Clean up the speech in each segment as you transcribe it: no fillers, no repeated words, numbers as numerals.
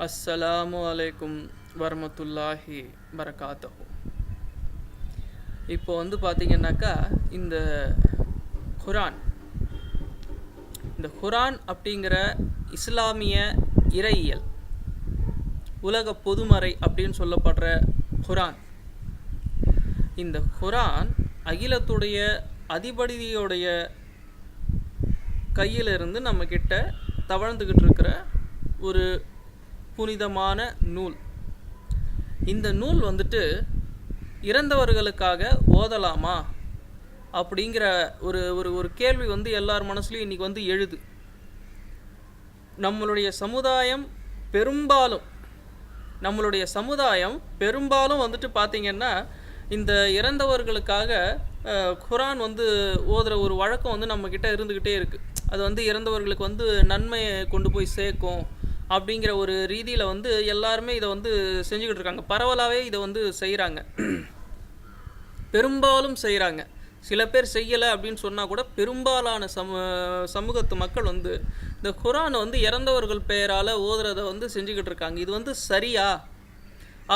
அஸ்ஸலாமு அலைக்கும் வரமத்துல்லாஹி வரகாத்தஹு. இப்போ பார்த்தீங்கன்னாக்கா இந்த குரான் இந்த குரான் அப்படிங்கிற இஸ்லாமிய இறையியல் உலக பொதுமறை அப்படின்னு சொல்லப்படுற குரான், இந்த குரான் அகிலத்துடைய அதிபதியோடைய கையிலிருந்து நம்மக்கிட்ட தவழ்ந்துக்கிட்டு இருக்கிற ஒரு புனிதமான நூல். இந்த நூல் இறந்தவர்களுக்காக ஓதலாமா அப்படிங்கிற ஒரு ஒரு ஒரு கேள்வி எல்லார் மனசுலையும் இன்றைக்கி எழுது. நம்மளுடைய சமுதாயம் பெரும்பாலும் பார்த்திங்கன்னா இந்த இறந்தவர்களுக்காக குரான் ஓதுகிற ஒரு வழக்கம் நம்மக்கிட்ட இருந்துக்கிட்டே இருக்குது. அது இறந்தவர்களுக்கு நன்மையை கொண்டு போய் சேர்க்கும் அப்படிங்கிற ஒரு ரீதியில் எல்லாருமே இதை செஞ்சுக்கிட்டு இருக்காங்க. பரவலாகவே இதை செய்கிறாங்க, பெரும்பாலும் செய்கிறாங்க. சில பேர் செய்யலை அப்படின்னு சொன்னால் கூட பெரும்பாலான சமூகத்து மக்கள் இந்த குரானை இறந்தவர்கள் பெயரால் ஓதுறதை செஞ்சுக்கிட்டு இருக்காங்க. இது சரியா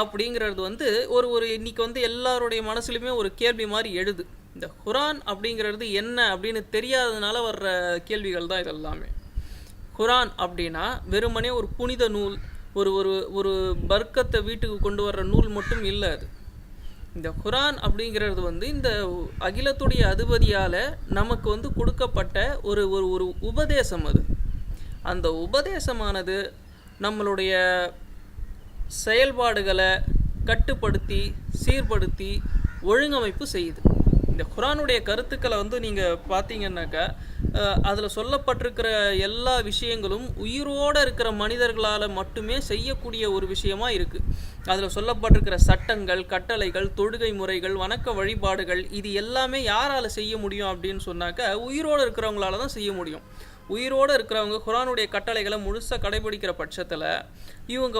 அப்படிங்கிறது ஒரு இன்னைக்கு எல்லாருடைய மனசுலையுமே ஒரு கேள்வி மாதிரி எழுது. இந்த குரான் அப்படிங்கிறது என்ன அப்படின்னு தெரியாததுனால வர்ற கேள்விகள் தான் இதெல்லாமே. குரான் அப்படின்னா வெறுமனே ஒரு புனித நூல், ஒரு ஒரு ஒரு பர்க்கத்தை வீட்டுக்கு கொண்டு வர்ற நூல் மட்டும் இல்லை. அது இந்த குரான் அப்படிங்கிறது இந்த அகிலத்துடைய அதிபதியால் நமக்கு கொடுக்கப்பட்ட ஒரு ஒரு ஒரு உபதேசம். அது அந்த உபதேசமானது நம்மளுடைய செயல்பாடுகளை கட்டுப்படுத்தி சீர்படுத்தி ஒழுங்கமைப்பு செய்யுது. இந்த குரானுடைய கருத்துக்களை நீங்கள் பார்த்தீங்கன்னாக்கா அதில் சொல்லப்பட்டிருக்கிற எல்லா விஷயங்களும் உயிரோடு இருக்கிற மனிதர்களால் மட்டுமே செய்யக்கூடிய ஒரு விஷயமாக இருக்குது. அதில் சொல்லப்பட்டிருக்கிற சட்டங்கள், கட்டளைகள், தொழுகை முறைகள், வணக்க வழிபாடுகள், இது எல்லாமே யாரால் செய்ய முடியும் அப்படின்னு சொன்னாக்கா உயிரோடு இருக்கிறவங்களால தான் செய்ய முடியும். உயிரோடு இருக்கிறவங்க குரானுடைய கட்டளைகளை முழுசாக கடைபிடிக்கிற பட்சத்தில் இவங்க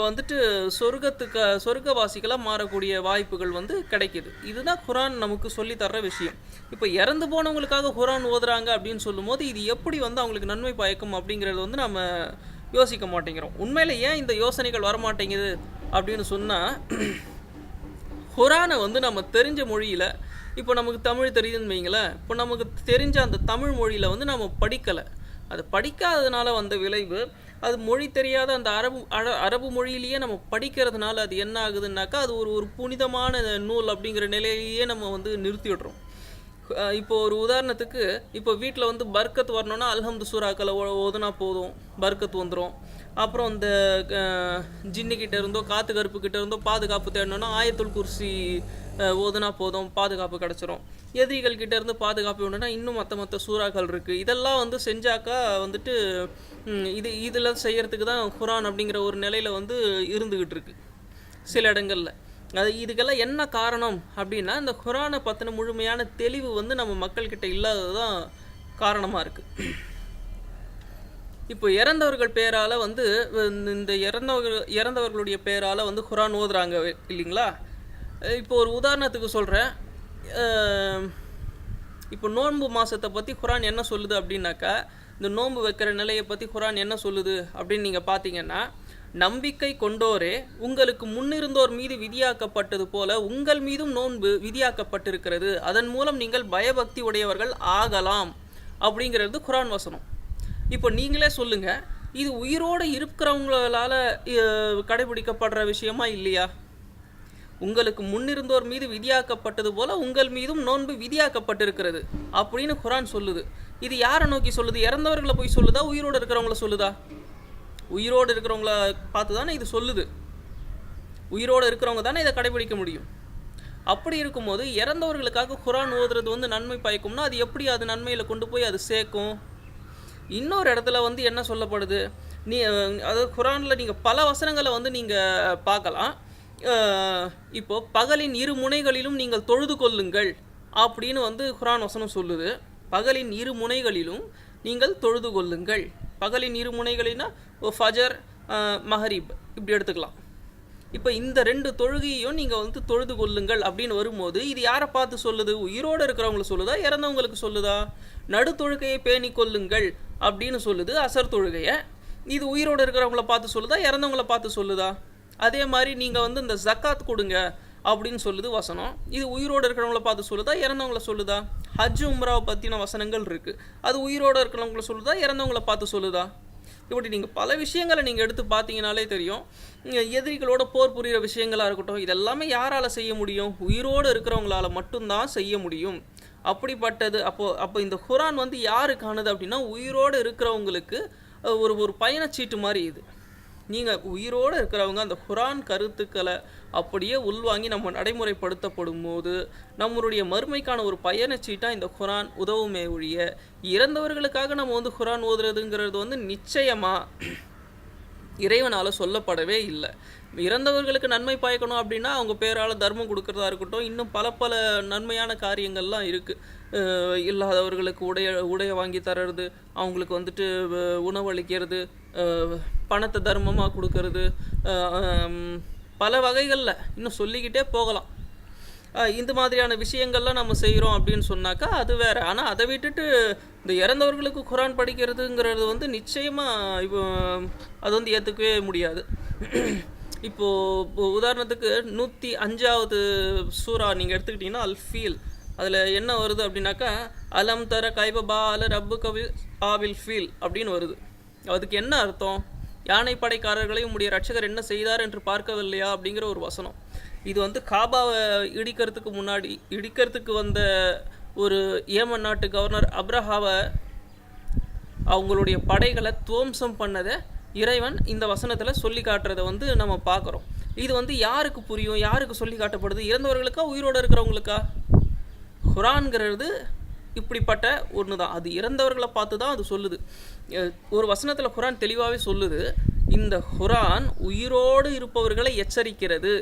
சொர்க்கவாசிகளாக மாறக்கூடிய வாய்ப்புகள் கிடைக்கிது. இதுதான் குரான் நமக்கு சொல்லி தர்ற விஷயம். இப்போ இறந்து போனவங்களுக்காக குரான் ஓதுறாங்க அப்படின்னு சொல்லும்போது இது எப்படி அவங்களுக்கு நன்மை பயக்கும் அப்படிங்கிறது நம்ம யோசிக்க மாட்டேங்கிறோம். உண்மையில ஏன் இந்த யோசனைகள் வரமாட்டேங்குது அப்படின்னு சொன்னால், குரானை நம்ம தெரிஞ்ச மொழியில், இப்போ நமக்கு தமிழ் தெரியுதுன்னு வைங்களேன், இப்போ நமக்கு தெரிஞ்ச அந்த தமிழ் மொழியில் நம்ம படிக்கலை. அது படிக்காததுனால வந்த விளைவு, அது மொழி தெரியாத அந்த அரபு மொழியிலேயே நம்ம படிக்கிறதுனால அது என்ன ஆகுதுன்னாக்கா அது ஒரு ஒரு புனிதமான நூல் அப்படிங்கிற நிலையிலேயே நம்ம நிறுத்தி விடுறோம். இப்போ ஒரு உதாரணத்துக்கு, இப்போ வீட்டில் பர்க்கத் வரணும்னா அல்ஹம்து சூறாக்களை ஓதுனா போதும், பர்க்கத் வந்துடும். அப்புறம் இந்த ஜின்னிக்கிட்ட இருந்தோ காற்று கருப்புக்கிட்ட இருந்தோ பாதுகாப்பு தேடணும்னா ஆயத்துல் குர்சி ஓதுனா போதும், பாதுகாப்பு கிடச்சிரும். எதிரிகள் கிட்ட இருந்து பாதுகாப்பு வேணும்னா இன்னும் மற்ற சூறாக்கள் இருக்குது. இதெல்லாம் செஞ்சாக்கா இதில் செய்கிறதுக்கு தான் குரான் அப்படிங்கிற ஒரு நிலையில் இருந்துக்கிட்டு இருக்கு சில இடங்களில். இதுக்கெல்லாம் என்ன காரணம் அப்படின்னா, இந்த குரானை பற்றின முழுமையான தெளிவு நம்ம மக்கள்கிட்ட இல்லாதது தான் காரணமாக இருக்குது. இப்போ இறந்தவர்கள் பேரால் இந்த இறந்தவர்களுடைய பேரால் குரான் ஓதுறாங்க இல்லைங்களா? இப்போ ஒரு உதாரணத்துக்கு சொல்கிறேன். இப்போ நோன்பு மாதத்தை பற்றி குரான் என்ன சொல்லுது அப்படின்னாக்கா, இந்த நோன்பு வைக்கிற நிலையை பற்றி குரான் என்ன சொல்லுது அப்படின்னு நீங்கள் பார்த்தீங்கன்னா, நம்பிக்கை கொண்டோரே உங்களுக்கு முன்னிருந்தோர் மீது விதியாக்கப்பட்டது போல உங்கள் மீதும் நோன்பு விதியாக்கப்பட்டிருக்கிறது, அதன் மூலம் நீங்கள் பயபக்தி உடையவர்கள் ஆகலாம் அப்படிங்கிறது குரான் வசனம். இப்போ நீங்களே சொல்லுங்கள், இது உயிரோடு இருக்கிறவங்களால கடைபிடிக்கப்படுற விஷயமா இல்லையா? உங்களுக்கு முன்னிருந்தோர் மீது விதியாக்கப்பட்டது போல உங்கள் மீதும் நோன்பு விதியாக்கப்பட்டிருக்கிறது அப்படின்னு குரான் சொல்லுது. இது யாரை நோக்கி சொல்லுது? இறந்தவர்களை போய் சொல்லுதா, உயிரோடு இருக்கிறவங்கள சொல்லுதா? உயிரோடு இருக்கிறவங்கள பார்த்து தானே இது சொல்லுது. உயிரோடு இருக்கிறவங்க தானே இதை கடைபிடிக்க முடியும். அப்படி இருக்கும்போது இறந்தவர்களுக்காக குரான் ஓதுறது நன்மை பயக்கும்னா அது எப்படி அது நன்மையில் கொண்டு போய் அது சேர்க்கும்? இன்னொரு இடத்துல என்ன சொல்லப்படுது, அதாவது குரானில் நீங்கள் பல வசனங்களை நீங்கள் பார்க்கலாம். இப்போ பகலின் இரு முனைகளிலும் நீங்கள் தொழுது கொள்ளுங்கள் அப்படின்னு குரான் வசனம் சொல்லுது. பகலின் இரு முனைகளிலும் நீங்கள் தொழுது கொள்ளுங்கள். பகலின் இரு முனைகளினா ஃபஜர், மஹரிப் இப்படி எடுத்துக்கலாம். இப்போ இந்த ரெண்டு தொழுகையும் நீங்கள் தொழுது கொள்ளுங்கள் அப்படின்னு வரும்போது இது யாரை பார்த்து சொல்லுது? உயிரோடு இருக்கிறவங்களை சொல்லுதா, இறந்தவங்களுக்கு சொல்லுதா? நடு தொழுகையை பேணி கொள்ளுங்கள் அப்படின்னு சொல்லுது அசர் தொழுகையை. இது உயிரோடு இருக்கிறவங்கள பார்த்து சொல்லுதா, இறந்தவங்கள பார்த்து சொல்லுதா? அதே மாதிரி நீங்கள் வந்து இந்த ஜக்காத் கொடுங்க அப்படின்னு சொல்லுது வசனம். இது உயிரோடு இருக்கிறவங்கள பார்த்து சொல்லுதா, இறந்தவங்கள சொல்லுதா? ஹஜ் உம்ராவை பற்றின வசனங்கள் இருக்குது. அது உயிரோடு இருக்கிறவங்கள சொல்லுதா, இறந்தவங்கள பார்த்து சொல்லுதா? இப்படி நீங்கள் பல விஷயங்களை நீங்கள் எடுத்து பார்த்தீங்கனாலே தெரியும். எதிரிகளோட போர் புரிகிற விஷயங்களாக இருக்கட்டும், இதெல்லாமே யாரால் செய்ய முடியும்? உயிரோடு இருக்கிறவங்களால மட்டும்தான் செய்ய முடியும். அப்படிப்பட்டது அப்போ இந்த குரான் வந்து யாருக்கானது அப்படின்னா, உயிரோடு இருக்கிறவங்களுக்கு ஒரு பயணச்சீட்டு மாதிரி இது. நீங்கள் உயிரோடு இருக்கிறவங்க அந்த குரான் கருத்துக்களை அப்படியே உள்வாங்கி நம்ம நடைமுறைப்படுத்தப்படும் போது நம்மளுடைய மறுமைக்கான ஒரு பயணச்சீட்டாக இந்த குரான் உதவுமே ஒழிய, இறந்தவர்களுக்காக நம்ம வந்து குரான் ஓதுறதுங்கிறது வந்து நிச்சயமாக இறைவனால் சொல்லப்படவே இல்லை. இறந்தவர்களுக்கு நன்மை பயக்கணும் அப்படின்னா அவங்க பேரால் தர்மம் கொடுக்கறதா இருக்கட்டும், இன்னும் பல நன்மையான காரியங்கள்லாம் இருக்குது. இல்லாதவர்களுக்கு உடைய வாங்கி தர்றது, அவங்களுக்கு வந்துட்டு உணவளிக்கிறது, பணத்தை தர்மமாக கொடுக்கறது, பல வகைகளில் இன்னும் சொல்லிக்கிட்டே போகலாம். இந்த மாதிரியான விஷயங்கள்லாம் நம்ம செய்கிறோம் அப்படின்னு சொன்னாக்கா அது வேறு. ஆனால் அதை விட்டுட்டு இந்த இறந்தவர்களுக்கு குரான் படிக்கிறதுங்கிறது வந்து நிச்சயமாக இப்போ அது வந்து ஏற்றுக்கவே முடியாது. இப்போது உதாரணத்துக்கு 105வது சூரா நீங்கள் எடுத்துக்கிட்டிங்கன்னா அல்-ஃபீல், அதில் என்ன வருது அப்படின்னாக்கா, அலம் தர கைபபா அல ரப்பு கவில் ஆவில் ஃபீல் அப்படின்னு வருது. அதுக்கு என்ன அர்த்தம்? யானை படைக்காரர்களை உம்முடைய ரட்சகர் என்ன செய்தார் என்று பார்க்கவில்லையா அப்படிங்கிற ஒரு வசனம். இது வந்து காபாவை இடிக்கிறதுக்கு வந்த ஒரு ஏமன் நாட்டு கவர்னர் அப்ரஹாவை அவங்களுடைய படைகளை துவம்சம் பண்ணதை இறைவன் இந்த வசனத்தில் சொல்லி காட்டுறதை வந்து நம்ம பார்க்குறோம். இது வந்து யாருக்கு புரியும், யாருக்கு சொல்லி காட்டப்படுது? இறந்தவர்களுக்கா, உயிரோடு இருக்கிறவங்களுக்கா? குரான்கிறது இப்படிப்பட்ட ஒன்று தான். அது இறந்தவர்களை பார்த்து தான் அது சொல்லுது. ஒரு வசனத்தில் குரான் தெளிவாகவே சொல்லுது, இந்த குரான் உயிரோடு இருப்பவர்களை எச்சரிக்கிறது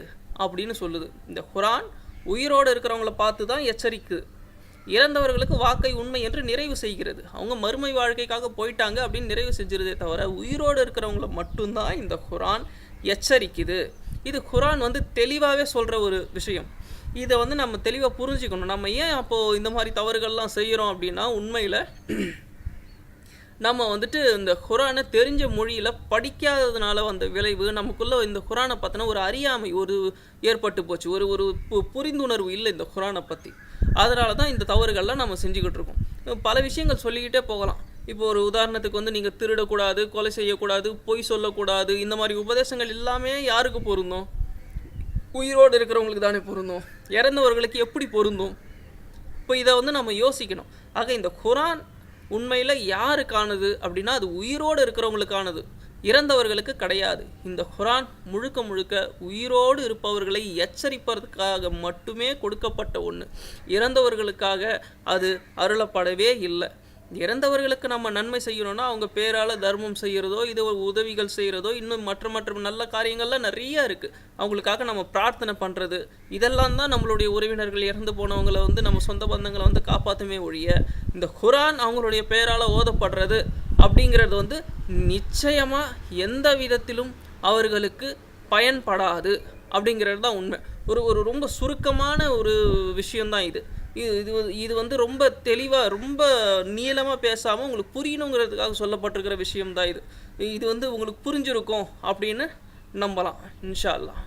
அப்படின்னு சொல்லுது. இந்த குரான் உயிரோடு இருக்கிறவங்கள பார்த்து தான் எச்சரிக்குது. இறந்தவர்களுக்கு வாக்கை உண்மை என்று நிறைவு செய்கிறது. அவங்க மறுமை வாழ்க்கைக்காக போயிட்டாங்க அப்படின்னு நிறைவு செஞ்சிருதே தவிர, உயிரோடு இருக்கிறவங்கள மட்டும்தான் இந்த குரான் எச்சரிக்குது. இது குரான் வந்து தெளிவாகவே சொல்கிற ஒரு விஷயம். இதை வந்து நம்ம தெளிவாக புரிஞ்சுக்கணும். நம்ம ஏன் அப்போது இந்த மாதிரி தவறுகள்லாம் செய்கிறோம் அப்படின்னா, உண்மையில் நம்ம வந்துட்டு இந்த குரானை தெரிஞ்ச மொழியில் படிக்காததுனால வந்த விளைவு, நமக்குள்ளே இந்த குரானை பற்றின ஒரு அறியாமை ஏற்பட்டு போச்சு. ஒரு புரிந்துணர்வு இல்லை இந்த குரானை பற்றி. அதனால தான் இந்த தவறுகள்லாம் நம்ம செஞ்சுக்கிட்டு இருக்கோம். பல விஷயங்கள் சொல்லிக்கிட்டே போகலாம். இப்போ ஒரு உதாரணத்துக்கு வந்து நீங்கள் திருடக்கூடாது, கொலை செய்யக்கூடாது, பொய் சொல்லக்கூடாது, இந்த மாதிரி உபதேசங்கள் எல்லாமே யாருக்கு பொருந்தும்? உயிரோடு இருக்கிறவங்களுக்கு தானே பொருந்தும். இறந்தவர்களுக்கு எப்படி பொருந்தும்? இப்போ இதை வந்து நம்ம யோசிக்கணும். ஆக இந்த குரான் உண்மையில் யாருக்கானது அப்படின்னா, அது உயிரோடு இருக்கிறவங்களுக்கானது, இறந்தவர்களுக்கு கிடையாது. இந்த குரான் முழுக்க உயிரோடு இருப்பவர்களை எச்சரிப்பதற்காக மட்டுமே கொடுக்கப்பட்ட ஒன்று. இறந்தவர்களுக்காக அது அருளப்படவே இல்லை. இறந்தவர்களுக்கு நம்ம நன்மை செய்யணும்னா அவங்க பேரால் தர்மம் செய்கிறதோ, இது உதவிகள் செய்கிறதோ, இன்னும் மற்ற நல்ல காரியங்கள்லாம் நிறைய இருக்குது. அவங்களுக்காக நம்ம பிரார்த்தனை பண்ணுறது, இதெல்லாம் தான் நம்மளுடைய உறவினர்கள் இறந்து போனவங்களை வந்து நம்ம சொந்த பந்தங்களை வந்து காப்பாற்றுமே ஒழிய, இந்த குரான் அவங்களுடைய பேரால் ஓதப்படுறது அப்படிங்கிறது வந்து நிச்சயமாக எந்த விதத்திலும் அவர்களுக்கு பயன்படாது அப்படிங்கிறது தான் உண்மை. ஒரு ரொம்ப சுருக்கமான ஒரு விஷயந்தான் இது. இது வந்து ரொம்ப தெளிவாக, ரொம்ப நீளமாக பேசாமல் உங்களுக்கு புரியணுங்கிறதுக்காக சொல்லப்பட்டிருக்கிற விஷயம்தான் இது. இது வந்து உங்களுக்கு புரிஞ்சிருக்கும் அப்படின்னு நம்பலாம், இன்ஷா அல்லாஹ்.